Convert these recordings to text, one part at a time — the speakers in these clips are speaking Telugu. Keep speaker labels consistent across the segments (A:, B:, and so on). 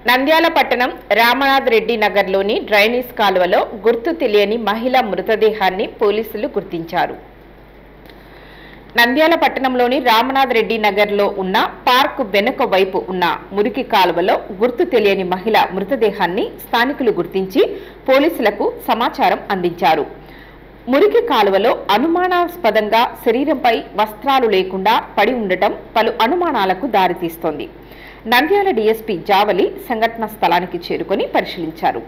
A: నంద్యాల పట్టణం రామనాథ్ రెడ్డి నగర్లోని డ్రైనేజ్ కాలువలో గుర్తు తెలియని మహిళ మృతదేహాన్ని పోలీసులు గుర్తించారు. నంద్యాల పట్టణంలోని రామనాథ్ రెడ్డి నగర్లో ఉన్న పార్క్ వెనుక వైపు ఉన్న మురికి కాలువలో గుర్తు తెలియని మహిళ మృతదేహాన్ని స్థానికులు గుర్తించి పోలీసులకు సమాచారం అందించారు. మురికి కాలువలో అనుమానాస్పదంగా శరీరంపై వస్త్రాలు లేకుండా పడి ఉండటం పలు అనుమానాలకు దారితీస్తోంది. నంద్యాల డీఎస్పీ జావలి సంఘటనా స్థలానికి చేరుకొని పరిశీలించారు.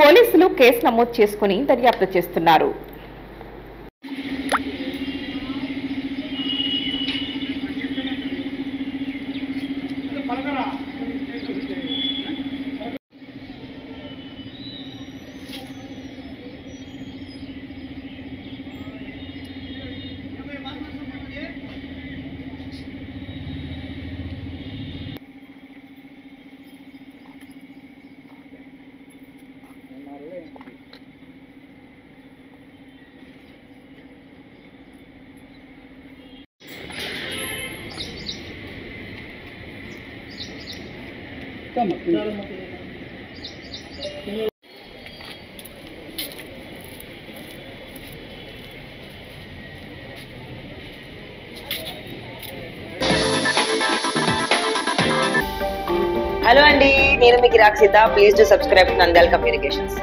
A: పోలీసులు కేసు నమోదు చేసుకుని దర్యాప్తు చేస్తున్నారు.
B: హలో అండి, నేను మీ కిరాక్ Sita. Please to subscribe Nandyala communications.